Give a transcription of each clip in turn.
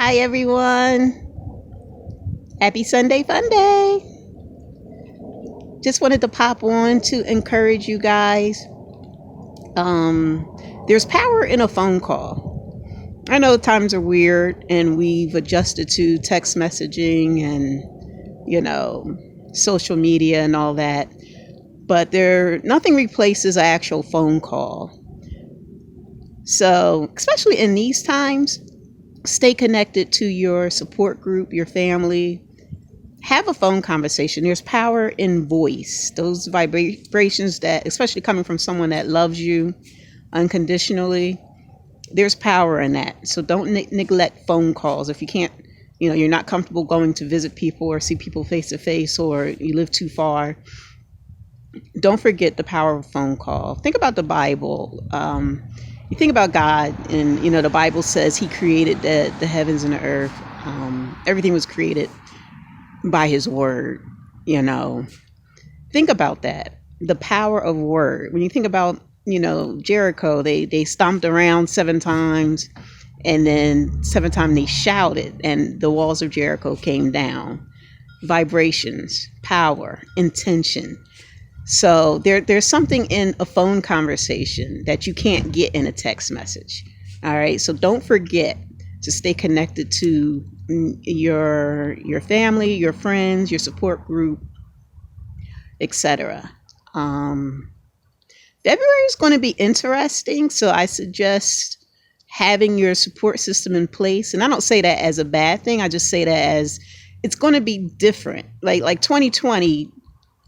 Hi, everyone. Happy Sunday Fun Day. Just wanted to pop on to encourage you guys. There's power in a phone call. I know times are weird and we've adjusted to text messaging and, social media and all that, but nothing replaces an actual phone call. So, especially in these times, stay connected to your support group, your family. Have a phone conversation. There's power in voice. Those vibrations that, especially coming from someone that loves you unconditionally, there's power in that. So don't neglect phone calls. If you can't, you're not comfortable going to visit people or see people face to face, or you live too far, don't forget the power of a phone call. Think about the Bible. You think about God, and the Bible says He created the heavens and the earth. Everything was created by His word. Think about that. The power of word. When you think about Jericho, they stomped around 7 times, and then 7 times they shouted, and the walls of Jericho came down. Vibrations, power, intention. So there's something in a phone conversation that you can't get in a text message. All right. So don't forget to stay connected to your family, your friends, your support group, etc. February is going to be interesting. So I suggest having your support system in place. And I don't say that as a bad thing. I just say that as it's going to be different. Like 2020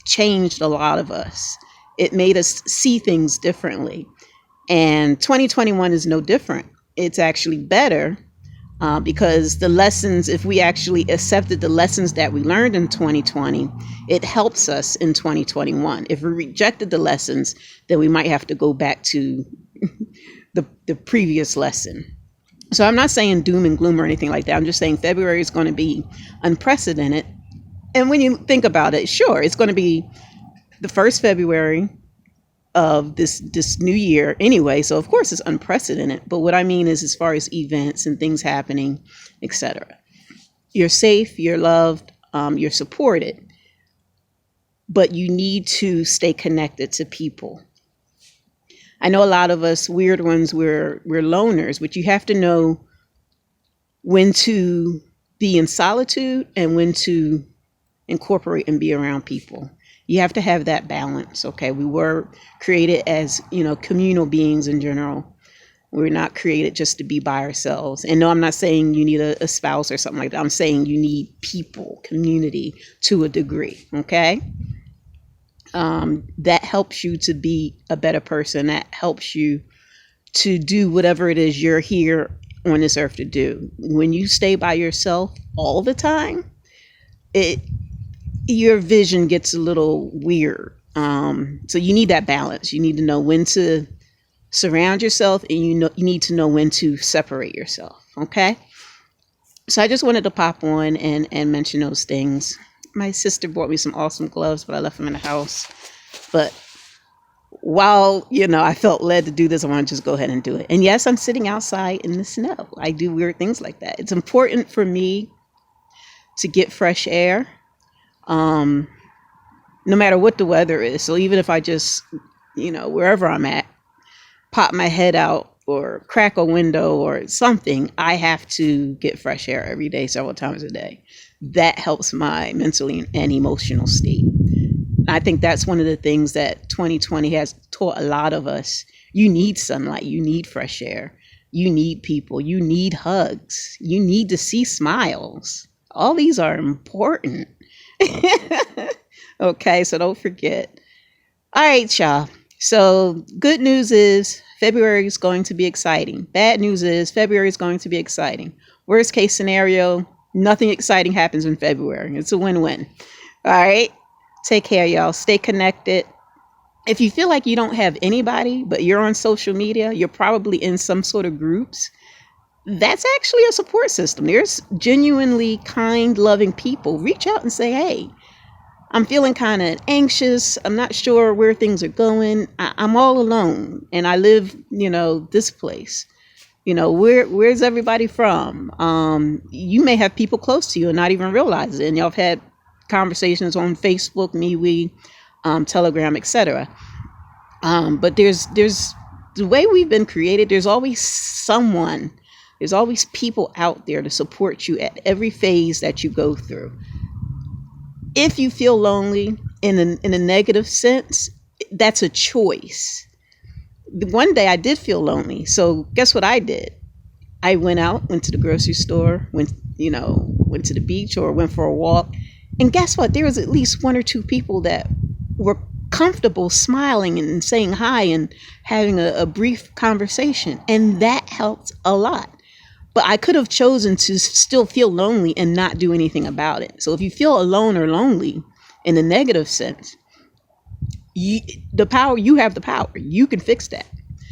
changed a lot of us. It made us see things differently. And 2021 is no different. It's actually better because the lessons, if we actually accepted the lessons that we learned in 2020, it helps us in 2021. If we rejected the lessons, then we might have to go back to the previous lesson. So I'm not saying doom and gloom or anything like that. I'm just saying February is going to be unprecedented. And when you think about it, sure, it's going to be the first February of this new year anyway. So of course it's unprecedented. But what I mean is, as far as events and things happening, etc. You're safe, you're loved, you're supported, but you need to stay connected to people. I know a lot of us weird ones, we're loners, but you have to know when to be in solitude and when to incorporate and be around people. You have to have that balance. Okay. We were created as, communal beings in general. We're not created just to be by ourselves. And no, I'm not saying you need a spouse or something like that. I'm saying you need people, community to a degree. Okay. That helps you to be a better person. That helps you to do whatever it is you're here on this earth to do. When you stay by yourself all the time, your vision gets a little weird. So you need that balance. You need to know when to surround yourself, and you need to know when to separate yourself. Okay. So I just wanted to pop on and mention those things. My sister bought me some awesome gloves, but I left them in the house. But while, I felt led to do this, I want to just go ahead and do it. And yes, I'm sitting outside in the snow. I do weird things like that. It's important for me to get fresh air. No matter what the weather is. So even if I just, wherever I'm at, pop my head out or crack a window or something, I have to get fresh air every day, several times a day. That helps my mental and emotional state. I think that's one of the things that 2020 has taught a lot of us. You need sunlight. You need fresh air. You need people. You need hugs. You need to see smiles. All these are important. Okay, so don't forget. All right, y'all. So good news is February is going to be exciting. Bad news is February is going to be exciting. Worst case scenario, nothing exciting happens in February. It's a win-win. All right. Take care, y'all. Stay connected. If you feel like you don't have anybody, but you're on social media, you're probably in some sort of groups. That's actually a support system. There's genuinely kind, loving people. Reach out and say, hey, I'm feeling kind of anxious. I'm not sure where things are going. I'm all alone and I live, this place. You know, where's everybody from? You may have people close to you and not even realize it. And y'all have had conversations on Facebook, MeWe, Telegram, etc. But there's the way we've been created. There's always someone. There's always people out there to support you at every phase that you go through. If you feel lonely in a negative sense, that's a choice. One day I did feel lonely. So guess what I did? I went to the grocery store, went to the beach or went for a walk. And guess what? There was at least one or two people that were comfortable smiling and saying hi and having a brief conversation. And that helped a lot. But I could have chosen to still feel lonely and not do anything about it. So if you feel alone or lonely in a negative sense, you have the power. You can fix that.